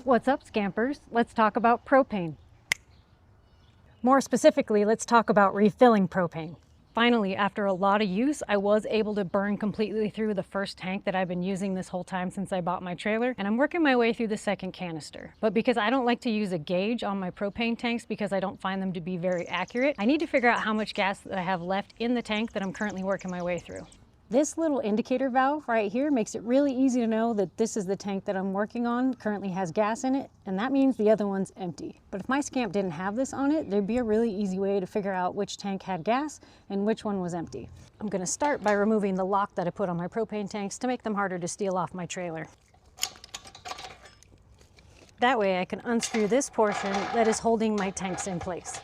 What's up, Scampers? Let's talk about propane. More specifically, let's talk about refilling propane. Finally, after a lot of use, I was able to burn completely through the first tank that I've been using this whole time since I bought my trailer, and I'm working my way through the second canister. But because I don't like to use a gauge on my propane tanks because I don't find them to be very accurate, I need to figure out how much gas that I have left in the tank that I'm currently working my way through. This little indicator valve right here makes it really easy to know that this is the tank that I'm working on, currently has gas in it, and that means the other one's empty. But if my Scamp didn't have this on it, there'd be a really easy way to figure out which tank had gas and which one was empty. I'm gonna start by removing the lock that I put on my propane tanks to make them harder to steal off my trailer. That way I can unscrew this portion that is holding my tanks in place.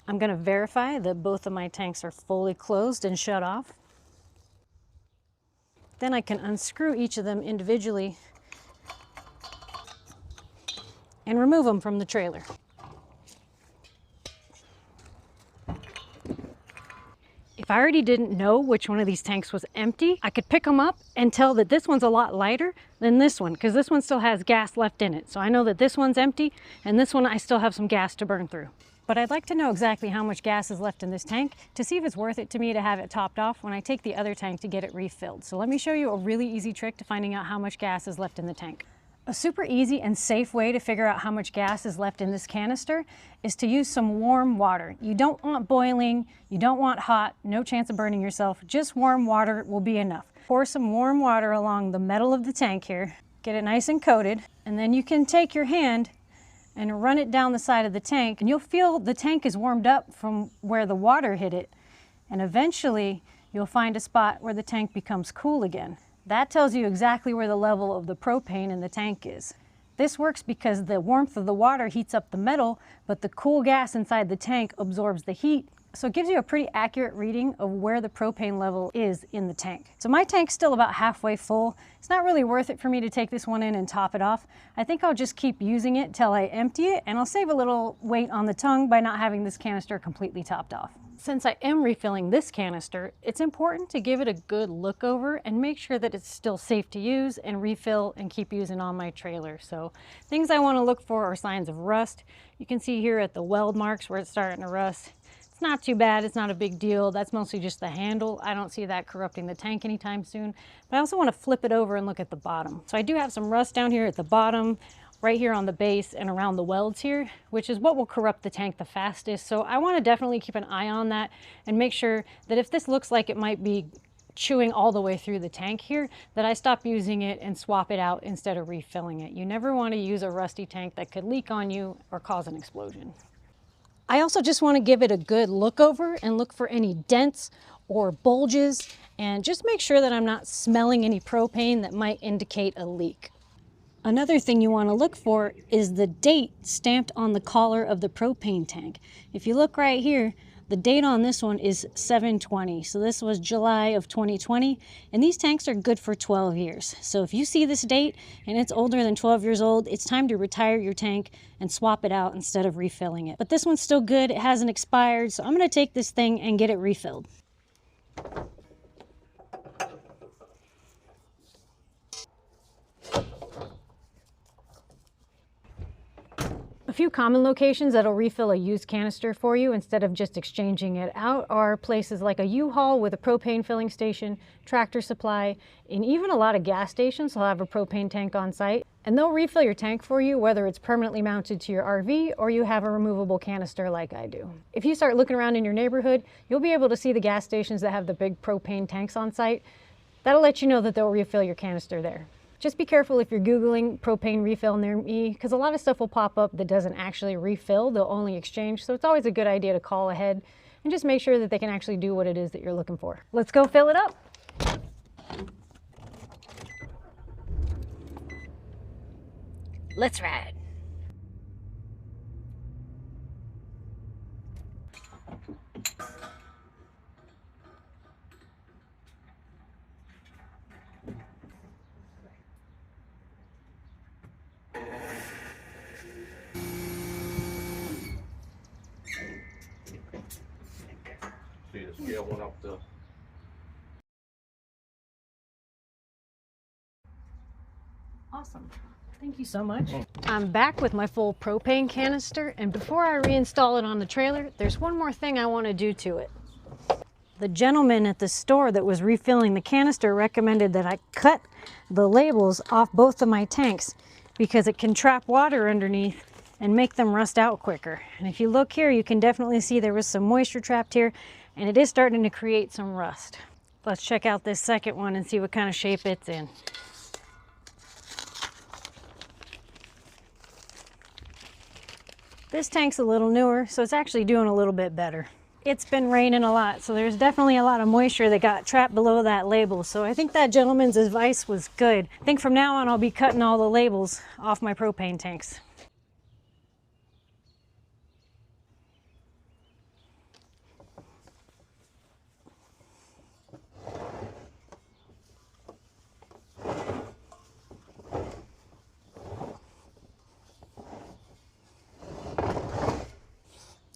I'm going to verify that both of my tanks are fully closed and shut off. Then I can unscrew each of them individually and remove them from the trailer. If I already didn't know which one of these tanks was empty, I could pick them up and tell that this one's a lot lighter than this one, because this one still has gas left in it. So I know that this one's empty and this one I still have some gas to burn through. But I'd like to know exactly how much gas is left in this tank to see if it's worth it to me to have it topped off when I take the other tank to get it refilled. So let me show you a really easy trick to finding out how much gas is left in the tank. A super easy and safe way to figure out how much gas is left in this canister is to use some warm water. You don't want boiling, you don't want hot, no chance of burning yourself, just warm water will be enough. Pour some warm water along the metal of the tank here, get it nice and coated, and then you can take your hand and run it down the side of the tank, and you'll feel the tank is warmed up from where the water hit it, and eventually you'll find a spot where the tank becomes cool again. That tells you exactly where the level of the propane in the tank is. This works because the warmth of the water heats up the metal, but the cool gas inside the tank absorbs the heat, so it gives you a pretty accurate reading of where the propane level is in the tank. So my tank's still about halfway full. It's not really worth it for me to take this one in and top it off. I think I'll just keep using it till I empty it, and I'll save a little weight on the tongue by not having this canister completely topped off. Since I am refilling this canister, it's important to give it a good look over and make sure that it's still safe to use and refill and keep using on my trailer. So things I want to look for are signs of rust. You can see here at the weld marks where it's starting to rust. It's not too bad, it's not a big deal. That's mostly just the handle. I don't see that corrupting the tank anytime soon. But I also want to flip it over and look at the bottom. So I do have some rust down here at the bottom, right here on the base and around the welds here, which is what will corrupt the tank the fastest. So I want to definitely keep an eye on that and make sure that if this looks like it might be chewing all the way through the tank here, that I stop using it and swap it out instead of refilling it. You never want to use a rusty tank that could leak on you or cause an explosion. I also just want to give it a good look over and look for any dents or bulges and just make sure that I'm not smelling any propane that might indicate a leak. Another thing you want to look for is the date stamped on the collar of the propane tank. If you look right here, the date on this one is 7/20. So this was July of 2020, and these tanks are good for 12 years. So if you see this date and it's older than 12 years old, it's time to retire your tank and swap it out instead of refilling it. But this one's still good, it hasn't expired, so I'm gonna take this thing and get it refilled. A few common locations that'll refill a used canister for you instead of just exchanging it out are places like a U-Haul with a propane filling station, Tractor Supply, and even a lot of gas stations will have a propane tank on site. And they'll refill your tank for you whether it's permanently mounted to your RV or you have a removable canister like I do. If you start looking around in your neighborhood, you'll be able to see the gas stations that have the big propane tanks on site. That'll let you know that they'll refill your canister there. Just be careful if you're Googling propane refill near me, because a lot of stuff will pop up that doesn't actually refill, they'll only exchange. So it's always a good idea to call ahead and just make sure that they can actually do what it is that you're looking for. Let's go fill it up. Let's ride. See the scale went up to. Awesome. Thank you so much. I'm back with my full propane canister, and before I reinstall it on the trailer, there's one more thing I want to do to it. The gentleman at the store that was refilling the canister recommended that I cut the labels off both of my tanks because it can trap water underneath and make them rust out quicker. And if you look here, you can definitely see there was some moisture trapped here, and it is starting to create some rust. Let's check out this second one and see what kind of shape it's in. This tank's a little newer, so it's actually doing a little bit better. It's been raining a lot, so there's definitely a lot of moisture that got trapped below that label. So I think that gentleman's advice was good. I think from now on I'll be cutting all the labels off my propane tanks.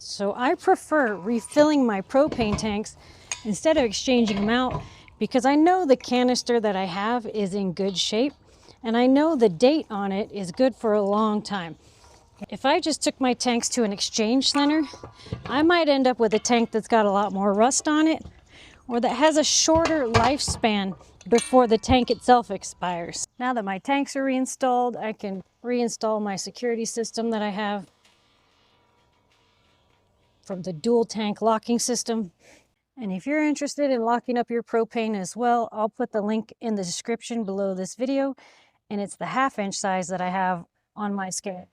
So I prefer refilling my propane tanks instead of exchanging them out because I know the canister that I have is in good shape and I know the date on it is good for a long time. If I just took my tanks to an exchange center, I might end up with a tank that's got a lot more rust on it or that has a shorter lifespan before the tank itself expires. Now that my tanks are reinstalled, I can reinstall my security system that I have from the dual tank locking system. And if you're interested in locking up your propane as well, I'll put the link in the description below this video, and it's the 1/2 inch size that I have on my Scamp.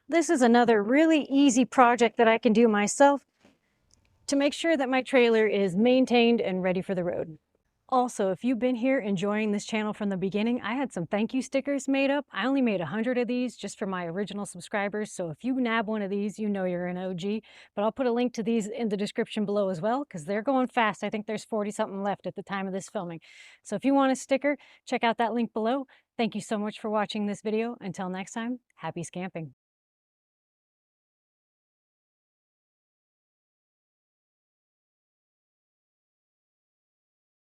This is another really easy project that I can do myself to make sure that my trailer is maintained and ready for the road. Also, if you've been here enjoying this channel from the beginning, I had some thank you stickers made up. I only made 100 of these just for my original subscribers. So if you nab one of these, you know you're an OG. But I'll put a link to these in the description below as well because they're going fast. I think there's 40 something left at the time of this filming. So if you want a sticker, check out that link below. Thank you so much for watching this video. Until next time, happy scamping.